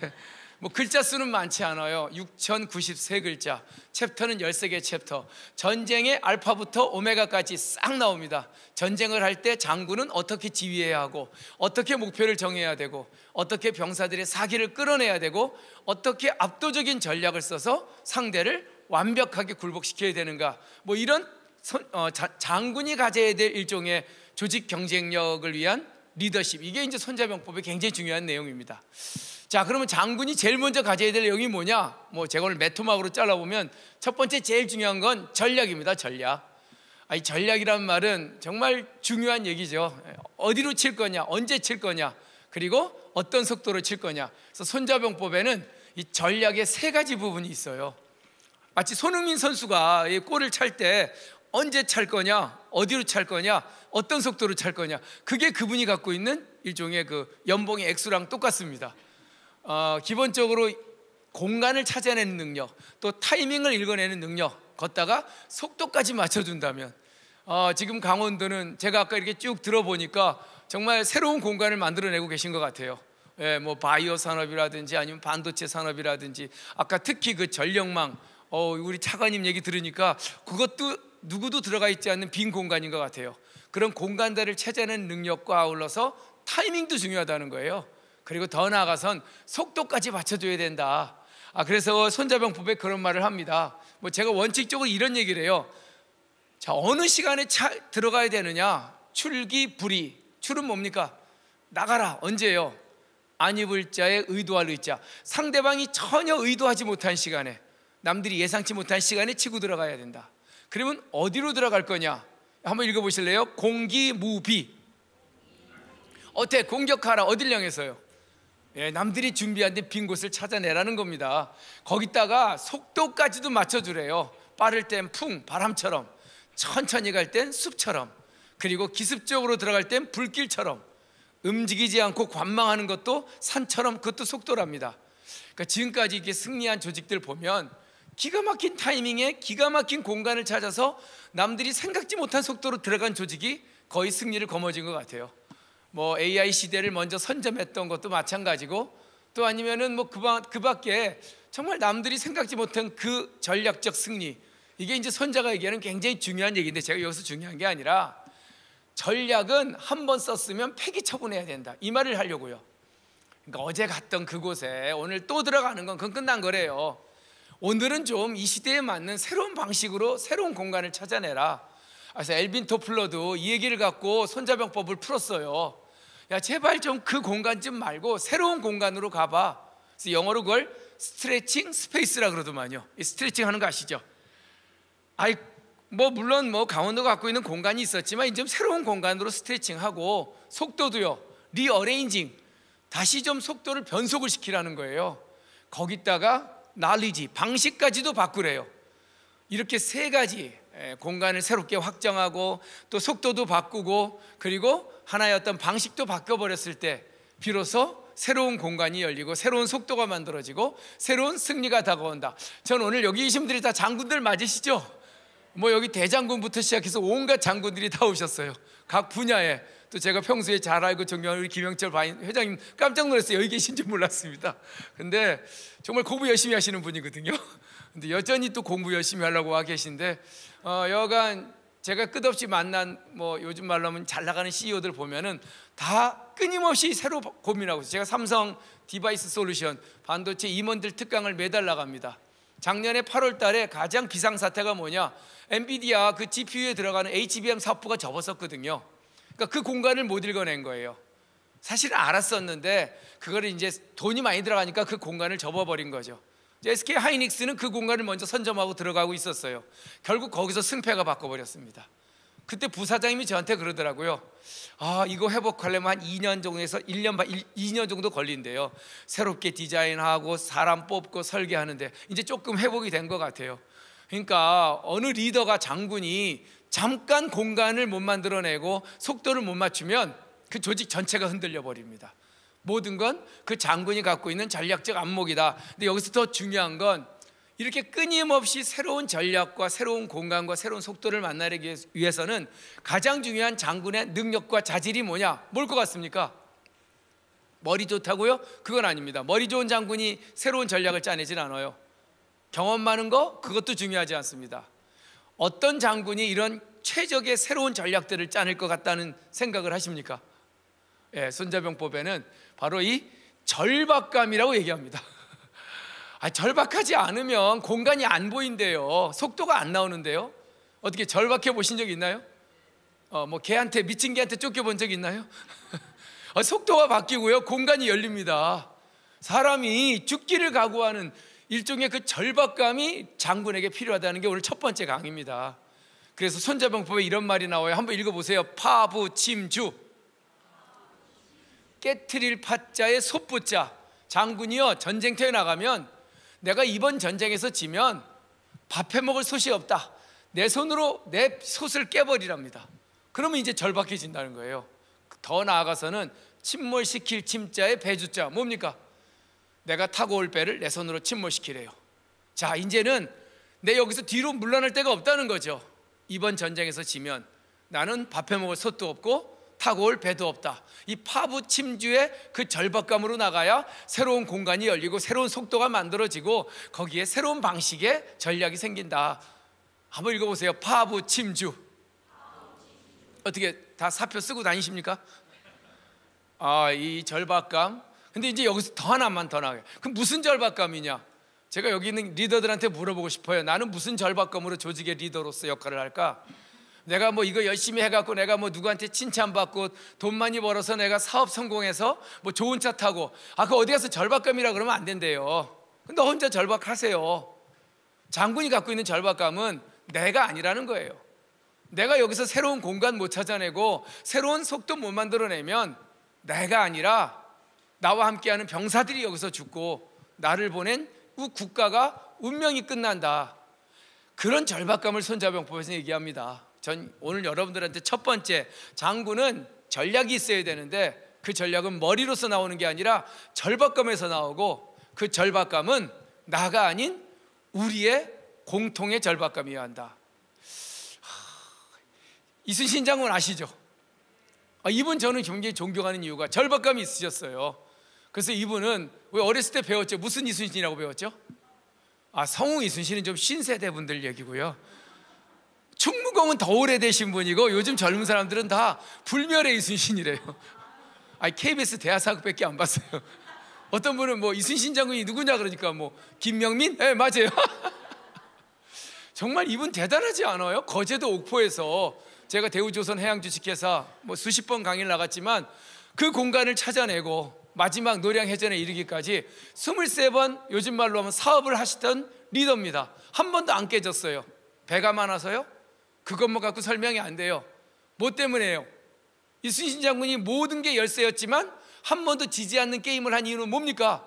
뭐 글자 수는 많지 않아요. 6093글자. 챕터는 13개 챕터. 전쟁의 알파부터 오메가까지 싹 나옵니다. 전쟁을 할 때 장군은 어떻게 지휘해야 하고, 어떻게 목표를 정해야 되고, 어떻게 병사들의 사기를 끌어내야 되고, 어떻게 압도적인 전략을 써서 상대를 완벽하게 굴복시켜야 되는가, 뭐 이런 장군이 가져야 될 일종의 조직 경쟁력을 위한 리더십, 이게 이제 손자병법의 굉장히 중요한 내용입니다. 자, 그러면 장군이 제일 먼저 가져야 될 내용이 뭐냐? 뭐 제가 오늘 메토막으로 잘라보면 첫 번째 제일 중요한 건 전략입니다. 전략. 이 전략이란 말은 정말 중요한 얘기죠. 어디로 칠 거냐, 언제 칠 거냐, 그리고 어떤 속도로 칠 거냐. 그래서 손자병법에는 이 전략의 3가지 부분이 있어요. 마치 손흥민 선수가 이 골을 찰 때 언제 찰 거냐, 어디로 찰 거냐, 어떤 속도로 찰 거냐, 그게 그분이 갖고 있는 일종의 그 연봉의 액수랑 똑같습니다. 기본적으로 공간을 찾아내는 능력, 또 타이밍을 읽어내는 능력, 걷다가 속도까지 맞춰준다면, 지금 강원도는 제가 아까 이렇게 쭉 들어보니까 정말 새로운 공간을 만들어내고 계신 것 같아요. 예, 뭐 바이오 산업이라든지 아니면 반도체 산업이라든지, 아까 특히 그 전력망, 우리 차관님 얘기 들으니까 그것도 누구도 들어가 있지 않는 빈 공간인 것 같아요. 그런 공간들을 찾아내는 능력과 아울러서 타이밍도 중요하다는 거예요. 그리고 더 나아가선 속도까지 맞춰줘야 된다. 그래서 손자병법에 그런 말을 합니다. 뭐 제가 원칙적으로 이런 얘기를 해요. 자, 어느 시간에 들어가야 되느냐? 출기 불이. 출은 뭡니까? 나가라. 언제예요? 안 입을 자에 의도할 의자. 상대방이 전혀 의도하지 못한 시간에, 남들이 예상치 못한 시간에 치고 들어가야 된다. 그러면 어디로 들어갈 거냐? 한번 읽어보실래요? 공기무비. 어때? 공격하라. 어딜 향해서요? 예, 남들이 준비한 데 빈 곳을 찾아내라는 겁니다. 거기다가 속도까지도 맞춰주래요. 빠를 땐 풍, 바람처럼, 천천히 갈 땐 숲처럼, 그리고 기습적으로 들어갈 땐 불길처럼, 움직이지 않고 관망하는 것도 산처럼, 그것도 속도랍니다. 그러니까 지금까지 이렇게 승리한 조직들 보면 기가 막힌 타이밍에 기가 막힌 공간을 찾아서 남들이 생각지 못한 속도로 들어간 조직이 거의 승리를 거머쥔 것 같아요. 뭐 AI 시대를 먼저 선점했던 것도 마찬가지고, 또 아니면은 뭐 그 밖에 정말 남들이 생각지 못한 그 전략적 승리, 이게 이제 손자가 얘기하는 굉장히 중요한 얘기인데, 제가 여기서 중요한 게 아니라 전략은 한 번 썼으면 폐기 처분해야 된다, 이 말을 하려고요. 그러니까 어제 갔던 그곳에 오늘 또 들어가는 건 그건 끝난 거래요. 오늘은 좀 이 시대에 맞는 새로운 방식으로 새로운 공간을 찾아내라. 그래서 엘빈 토플러도 이 얘기를 갖고 손자병법을 풀었어요. 야, 제발 좀 그 공간 좀 말고 새로운 공간으로 가봐. 그래서 영어로 그걸 스트레칭 스페이스라 그러더만요. 이 스트레칭 하는 거 아시죠? 뭐 물론 뭐 강원도가 갖고 있는 공간이 있었지만 이제 좀 새로운 공간으로 스트레칭하고, 속도도요, 리어레인징, 다시 좀 속도를 변속을 시키라는 거예요. 거기다가 날리지, 방식까지도 바꾸래요. 이렇게 3가지 공간을 새롭게 확정하고, 또 속도도 바꾸고, 그리고 하나의 어떤 방식도 바꿔버렸을 때 비로소 새로운 공간이 열리고 새로운 속도가 만들어지고 새로운 승리가 다가온다. 저는 오늘 여기 계신 분들이 다 장군들 맞으시죠? 뭐 여기 대장군부터 시작해서 온갖 장군들이 다 오셨어요. 각 분야에. 또 제가 평소에 잘 알고 존경하는 우리 김영철 회장님 깜짝 놀랐어요. 여기 계신 줄 몰랐습니다. 근데 정말 공부 열심히 하시는 분이거든요. 근데 여전히 또 공부 열심히 하려고 와 계신데, 여간 제가 끝없이 만난 뭐 요즘 말로 하면 잘 나가는 CEO들 보면은 다 끊임없이 새로 고민하고 있어요. 제가 삼성 디바이스 솔루션 반도체 임원들 특강을 매달 나갑니다. 작년에 8월 달에 가장 비상사태가 뭐냐? 엔비디아 그 GPU에 들어가는 HBM 사포가 접었었거든요. 그러니까 그 공간을 못 읽어낸 거예요. 사실 알았었는데 그걸 이제 돈이 많이 들어가니까 그 공간을 접어버린 거죠. SK 하이닉스는 그 공간을 먼저 선점하고 들어가고 있었어요. 결국 거기서 승패가 바꿔버렸습니다. 그때 부사장님이 저한테 그러더라고요. 이거 회복하려면 한 2년 정도에서 2년 정도 걸린대요. 새롭게 디자인하고 사람 뽑고 설계하는데 이제 조금 회복이 된 것 같아요. 그러니까 어느 리더가, 장군이 잠깐 공간을 못 만들어내고 속도를 못 맞추면 그 조직 전체가 흔들려 버립니다. 모든 건 그 장군이 갖고 있는 전략적 안목이다. 근데 여기서 더 중요한 건 이렇게 끊임없이 새로운 전략과 새로운 공간과 새로운 속도를 만나기 위해서는 가장 중요한 장군의 능력과 자질이 뭐냐? 뭘 것 같습니까? 머리 좋다고요? 그건 아닙니다. 머리 좋은 장군이 새로운 전략을 짜내진 않아요. 경험 많은 거 그것도 중요하지 않습니다. 어떤 장군이 이런 최적의 새로운 전략들을 짜낼 것 같다는 생각을 하십니까? 예, 손자병법에는 바로 이 절박감이라고 얘기합니다. 절박하지 않으면 공간이 안 보인대요. 속도가 안 나오는데요. 어떻게 절박해 보신 적 있나요? 개한테, 미친 개한테 쫓겨본 적 있나요? 속도가 바뀌고요, 공간이 열립니다. 사람이 죽기를 각오하는 일종의 그 절박감이 장군에게 필요하다는 게 오늘 첫 번째 강의입니다. 그래서 손자병법에 이런 말이 나와요. 한번 읽어보세요. 파부침주. 깨트릴 파자에 솥부자. 장군이요, 전쟁터에 나가면 내가 이번 전쟁에서 지면 밥해 먹을 솥이 없다, 내 손으로 내 솥을 깨버리랍니다. 그러면 이제 절박해진다는 거예요. 더 나아가서는 침몰시킬 침자에 배주자. 뭡니까? 내가 타고 올 배를 내 손으로 침몰시키래요. 자, 이제는 내 여기서 뒤로 물러날 데가 없다는 거죠. 이번 전쟁에서 지면 나는 밥해 먹을 솥도 없고 타고 올 배도 없다. 이 파부침주의 그 절박감으로 나가야 새로운 공간이 열리고 새로운 속도가 만들어지고 거기에 새로운 방식의 전략이 생긴다. 한번 읽어보세요. 파부침주. 어떻게 다 사표 쓰고 다니십니까? 이 절박감. 근데 이제 여기서 더 하나만 더 나가요. 그럼 무슨 절박감이냐? 제가 여기 있는 리더들한테 물어보고 싶어요. 나는 무슨 절박감으로 조직의 리더로서 역할을 할까? 내가 이거 열심히 해갖고 내가 누구한테 칭찬받고 돈 많이 벌어서 내가 사업 성공해서 좋은 차 타고 그거 어디 가서 절박감이라 그러면 안 된대요. 근데 혼자 절박하세요. 장군이 갖고 있는 절박감은 내가 아니라는 거예요. 내가 여기서 새로운 공간 못 찾아내고 새로운 속도 못 만들어내면 내가 아니라 나와 함께하는 병사들이 여기서 죽고 나를 보낸 국가가 운명이 끝난다. 그런 절박감을 손자병법에서 얘기합니다. 전 오늘 여러분들한테 첫 번째, 장군은 전략이 있어야 되는데 그 전략은 머리로서 나오는 게 아니라 절박감에서 나오고, 그 절박감은 나가 아닌 우리의 공통의 절박감이어야 한다. 이순신 장군 아시죠? 이분 저는 굉장히 존경하는 이유가 절박감이 있으셨어요. 그래서 이분은 왜 어렸을 때 배웠죠? 무슨 이순신이라고 배웠죠? 성우 이순신은 좀 신세대 분들 얘기고요. 충무공은 더 오래되신 분이고 요즘 젊은 사람들은 다 불멸의 이순신이래요. KBS 대하사극밖에 안 봤어요. 어떤 분은 이순신 장군이 누구냐 그러니까 김명민? 네, 맞아요. 정말 이분 대단하지 않아요? 거제도 옥포에서 제가 대우조선해양주식회사 수십 번 강의를 나갔지만 그 공간을 찾아내고 마지막 노량해전에 이르기까지 23번 요즘 말로 하면 사업을 하시던 리더입니다. 한 번도 안 깨졌어요. 배가 많아서요? 그것만 갖고 설명이 안 돼요. 뭐 때문에요? 이순신 장군이 모든 게 열세였지만 한 번도 지지 않는 게임을 한 이유는 뭡니까?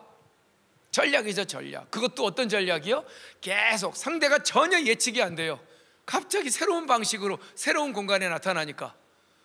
전략이죠, 전략. 그것도 어떤 전략이요? 계속 상대가 전혀 예측이 안 돼요. 갑자기 새로운 방식으로 새로운 공간에 나타나니까.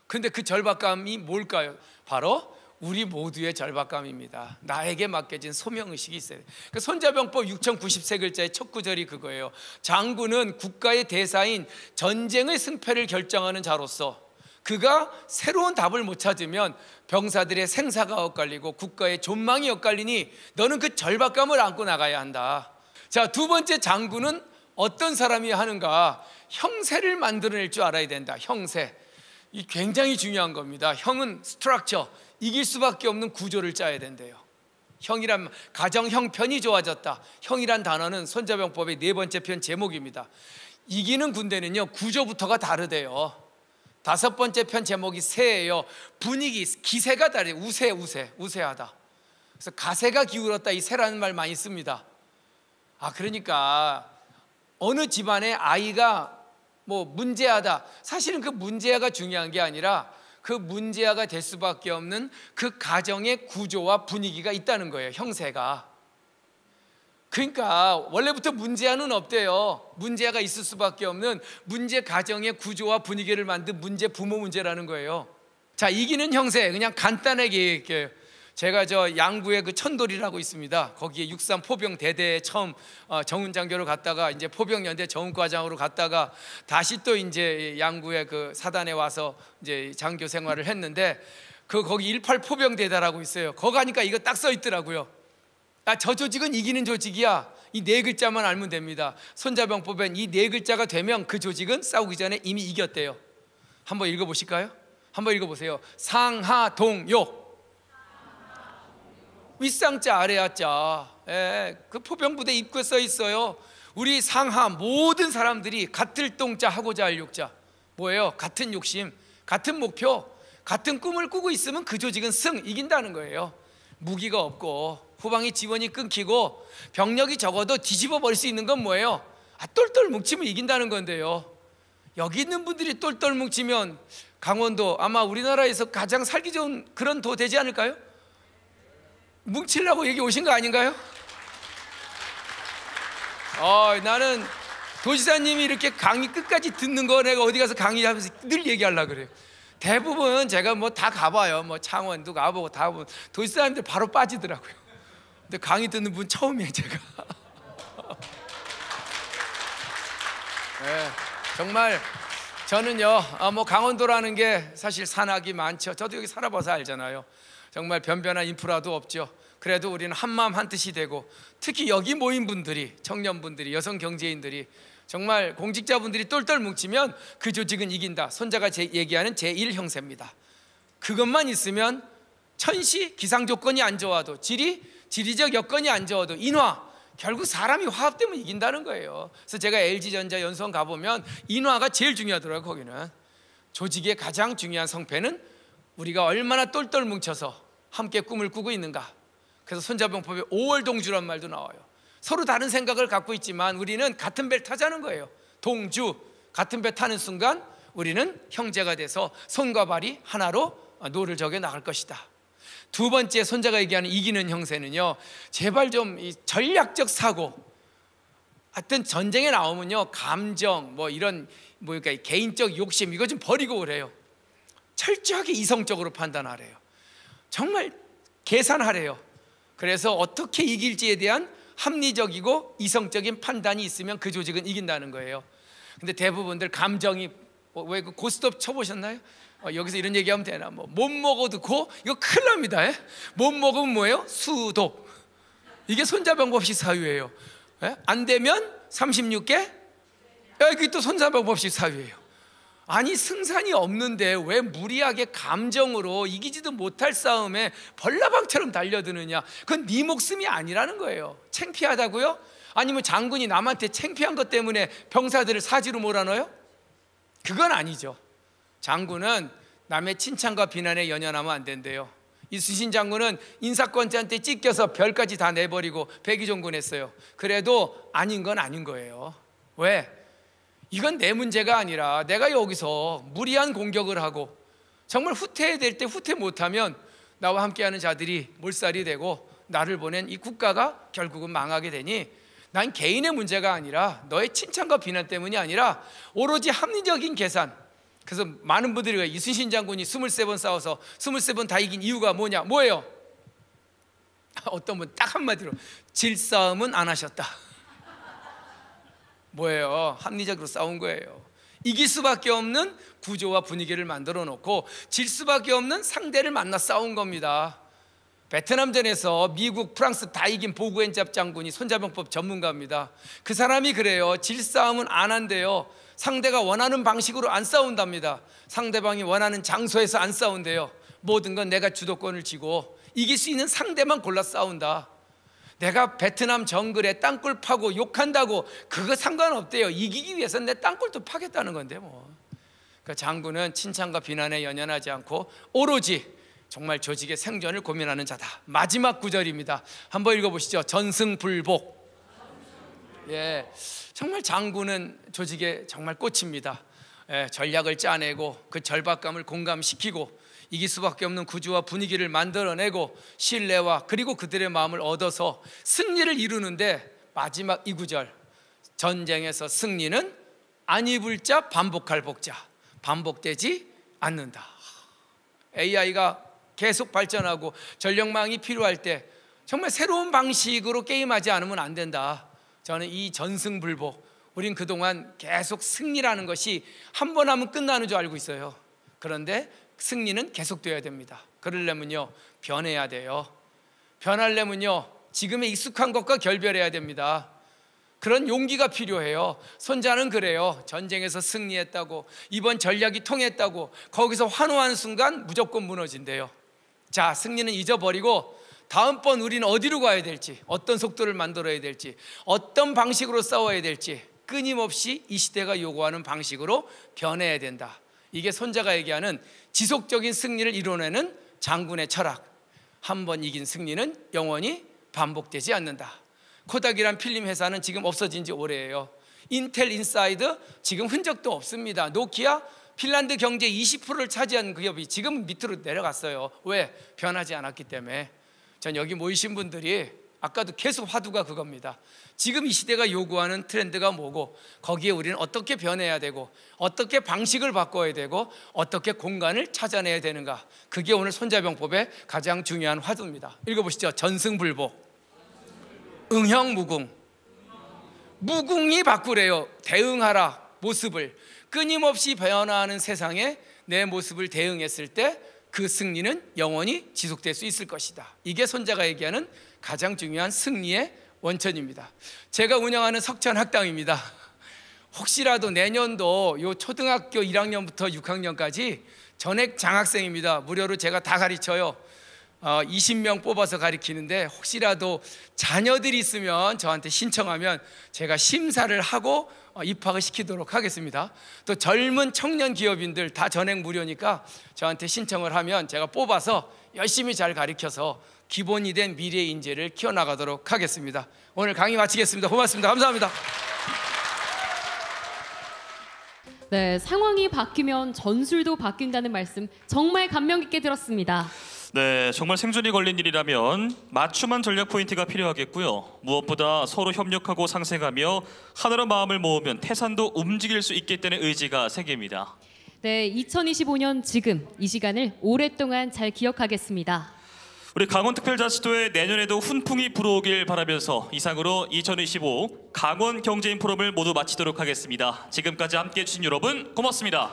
근데 그 절박감이 뭘까요? 바로 우리 모두의 절박감입니다. 나에게 맡겨진 소명의식이 있어야 돼요. 그러니까 손자병법 6090세 첫 구절이 그거예요. 장군은 국가의 대사인 전쟁의 승패를 결정하는 자로서 그가 새로운 답을 못 찾으면 병사들의 생사가 엇갈리고 국가의 존망이 엇갈리니 너는 그 절박감을 안고 나가야 한다. 자, 두 번째, 장군은 어떤 사람이 하는가? 형세를 만들어낼 줄 알아야 된다. 형세. 이 굉장히 중요한 겁니다. 형은 스트럭처, 이길 수밖에 없는 구조를 짜야 된대요. 형이란, 가정 형편이 좋아졌다. 형이란 단어는 손자병법의 네 번째 편 제목입니다. 이기는 군대는요, 구조부터가 다르대요. 다섯 번째 편 제목이 세예요. 분위기, 기세가 다르요. 우세하다. 그래서 가세가 기울었다, 이 세라는 말 많이 씁니다. 그러니까 어느 집안의 아이가 문제하다, 사실은 그 문제아가 중요한 게 아니라 그 문제아가 될 수밖에 없는 그 가정의 구조와 분위기가 있다는 거예요. 형세가. 그러니까 원래부터 문제아는 없대요. 문제아가 있을 수밖에 없는 문제 가정의 구조와 분위기를 만든 문제, 부모 문제라는 거예요. 자, 이기는 형세, 그냥 간단하게 얘기할게요. 제가 양구에 그 천돌이라고 있습니다. 거기에 63 포병 대대에 처음 정훈장교를 갔다가 이제 포병연대 정훈과장으로 갔다가 다시 또 이제 양구에 그 사단에 와서 이제 장교 생활을 했는데, 거기 18 포병대다라고 있어요. 거기 가니까 이거 딱 써 있더라고요. 저 조직은 이기는 조직이야. 이 네 글자만 알면 됩니다. 손자병법엔 이 네 글자가 되면 그 조직은 싸우기 전에 이미 이겼대요. 한번 읽어보실까요? 한번 읽어보세요. 상하동요. 윗상자 아래하자. 그 포병부대 입구에 써 있어요. 우리 상하 모든 사람들이 같을 동자 하고자 할 욕자. 뭐예요? 같은 욕심, 같은 목표, 같은 꿈을 꾸고 있으면 그 조직은 이긴다는 거예요. 무기가 없고 후방의 지원이 끊기고 병력이 적어도 뒤집어 버릴 수 있는 건 뭐예요? 똘똘 뭉치면 이긴다는 건데요. 여기 있는 분들이 똘똘 뭉치면 강원도 아마 우리나라에서 가장 살기 좋은 그런 도 되지 않을까요? 뭉치려고 여기 오신 거 아닌가요? 나는 도지사님이 이렇게 강의 끝까지 듣는 거 내가 어디 가서 강의하면서 늘 얘기하려고 그래요. 대부분 제가 뭐 다 가봐요. 뭐 창원도 가보고 다 가보면 도지사님들 바로 빠지더라고요. 근데 강의 듣는 분 처음이에요, 제가. 네, 정말 저는요, 뭐 강원도라는 게 사실 산악이 많죠. 저도 여기 살아봐서 알잖아요. 정말 변변한 인프라도 없죠. 그래도 우리는 한마음 한뜻이 되고, 특히 여기 모인 분들이, 청년분들이, 여성 경제인들이, 정말 공직자분들이 똘똘 뭉치면 그 조직은 이긴다. 손자가 얘기하는 제1형세입니다. 그것만 있으면 천시 기상 조건이 안 좋아도, 지리적 여건이 안 좋아도 인화, 결국 사람이 화합되면 이긴다는 거예요. 그래서 제가 LG전자 연수원 가보면 인화가 제일 중요하더라고요. 거기는 조직의 가장 중요한 성패는 우리가 얼마나 똘똘 뭉쳐서 함께 꿈을 꾸고 있는가. 그래서 손자병법에 5월 동주란 말도 나와요. 서로 다른 생각을 갖고 있지만 우리는 같은 배를 타자는 거예요. 동주, 같은 배 타는 순간 우리는 형제가 돼서 손과 발이 하나로 노를 저겨 나갈 것이다. 두 번째 손자가 얘기하는 이기는 형세는요, 제발 좀 이 전략적 사고, 하여튼 전쟁에 나오면요 감정 뭐 이런 그러니까 개인적 욕심 이거 좀 버리고 그래요. 철저하게 이성적으로 판단하래요. 정말 계산하래요. 그래서 어떻게 이길지에 대한 합리적이고 이성적인 판단이 있으면 그 조직은 이긴다는 거예요. 근데 대부분들 감정이 왜 그 고스톱 쳐보셨나요? 여기서 이런 얘기하면 되나? 뭐 못 먹어도 이거 큰일 납니다. 못 먹으면 뭐예요? 수독. 이게 손자병법식 사유예요. 안 되면 36개? 이게 또 손자병법식 사유예요. 아니 승산이 없는데 왜 무리하게 감정으로 이기지도 못할 싸움에 벌나방처럼 달려드느냐. 그건 네 목숨이 아니라는 거예요. 창피하다고요? 아니면 장군이 남한테 창피한 것 때문에 병사들을 사지로 몰아넣어요? 그건 아니죠. 장군은 남의 칭찬과 비난에 연연하면 안 된대요. 이순신 장군은 인사권자한테 찢겨서 별까지 다 내버리고 백의종군했어요. 그래도 아닌 건 아닌 거예요. 왜? 이건 내 문제가 아니라 내가 여기서 무리한 공격을 하고 정말 후퇴해야 될 때 후퇴 못하면 나와 함께하는 자들이 몰살이 되고 나를 보낸 이 국가가 결국은 망하게 되니, 난 개인의 문제가 아니라 너의 칭찬과 비난 때문이 아니라 오로지 합리적인 계산. 그래서 많은 분들이 이순신 장군이 23번 싸워서 23번 다 이긴 이유가 뭐예요? 어떤 분 딱 한마디로 질싸움은 안 하셨다. 뭐예요? 합리적으로 싸운 거예요. 이길 수밖에 없는 구조와 분위기를 만들어 놓고 질 수밖에 없는 상대를 만나 싸운 겁니다. 베트남전에서 미국, 프랑스 다 이긴 보구엔잡 장군이 손자병법 전문가입니다. 그 사람이 그래요. 질싸움은 안 한대요. 상대가 원하는 방식으로 안 싸운답니다. 상대방이 원하는 장소에서 안 싸운대요. 모든 건 내가 주도권을 쥐고 이길 수 있는 상대만 골라 싸운다. 내가 베트남 정글에 땅굴 파고 욕한다고 그거 상관없대요. 이기기 위해서는 내 땅굴도 파겠다는 건데 뭐. 그러니까 장군은 칭찬과 비난에 연연하지 않고 오로지 정말 조직의 생존을 고민하는 자다. 마지막 구절입니다. 한번 읽어보시죠. 전승불복. 정말 장군은 조직의 정말 꽃입니다. 전략을 짜내고 그 절박감을 공감시키고 이길 수밖에 없는 구조와 분위기를 만들어내고 신뢰와 그리고 그들의 마음을 얻어서 승리를 이루는데, 마지막 이 구절, 전쟁에서 승리는 안 입을 자 반복할 복자, 반복되지 않는다. AI가 계속 발전하고 전력망이 필요할 때 정말 새로운 방식으로 게임하지 않으면 안 된다. 저는 이 전승불복, 우린 그동안 계속 승리라는 것이 한 번 하면 끝나는 줄 알고 있어요. 그런데 승리는 계속되어야 됩니다. 그러려면요 변해야 돼요. 변하려면요 지금의 익숙한 것과 결별해야 됩니다. 그런 용기가 필요해요. 손자는 그래요. 전쟁에서 승리했다고, 이번 전략이 통했다고, 거기서 환호한 순간 무조건 무너진대요. 자, 승리는 잊어버리고 다음번 우리는 어디로 가야 될지, 어떤 속도를 만들어야 될지, 어떤 방식으로 싸워야 될지 끊임없이 이 시대가 요구하는 방식으로 변해야 된다. 이게 손자가 얘기하는 지속적인 승리를 이뤄내는 장군의 철학. 한 번 이긴 승리는 영원히 반복되지 않는다. 코닥이란 필름 회사는 지금 없어진 지 오래예요. 인텔 인사이드 지금 흔적도 없습니다. 노키아 핀란드 경제 20%를 차지한 기업이 지금 밑으로 내려갔어요. 왜? 변하지 않았기 때문에. 전 여기 모이신 분들이 아까도 계속 화두가 그겁니다. 지금 이 시대가 요구하는 트렌드가 뭐고, 거기에 우리는 어떻게 변해야 되고, 어떻게 방식을 바꿔야 되고, 어떻게 공간을 찾아내야 되는가. 그게 오늘 손자병법의 가장 중요한 화두입니다. 읽어보시죠. 전승불복, 응형무궁. 무궁이 바꾸래요. 대응하라. 모습을 끊임없이 변화하는 세상에 내 모습을 대응했을 때 그 승리는 영원히 지속될 수 있을 것이다. 이게 손자가 얘기하는 가장 중요한 승리의 원천입니다. 제가 운영하는 석천학당입니다. 혹시라도 내년도 요 초등학교 1학년부터 6학년까지 전액 장학생입니다. 무료로 제가 다 가르쳐요. 20명 뽑아서 가르치는데 혹시라도 자녀들이 있으면 저한테 신청하면 제가 심사를 하고 입학을 시키도록 하겠습니다. 또 젊은 청년 기업인들 다 전액 무료니까 저한테 신청을 하면 제가 뽑아서 열심히 잘 가르쳐서 기본이 된 미래의 인재를 키워나가도록 하겠습니다. 오늘 강의 마치겠습니다. 고맙습니다. 감사합니다. 네, 상황이 바뀌면 전술도 바뀐다는 말씀 정말 감명 깊게 들었습니다. 네, 정말 생존이 걸린 일이라면 맞춤한 전략 포인트가 필요하겠고요. 무엇보다 서로 협력하고 상생하며 하나로 마음을 모으면 태산도 움직일 수 있겠다는 의지가 생깁니다. 네, 2025년 지금 이 시간을 오랫동안 잘 기억하겠습니다. 우리 강원특별자치도의 내년에도 훈풍이 불어오길 바라면서 이상으로 2025 강원 경제인 포럼을 모두 마치도록 하겠습니다. 지금까지 함께해 주신 여러분 고맙습니다.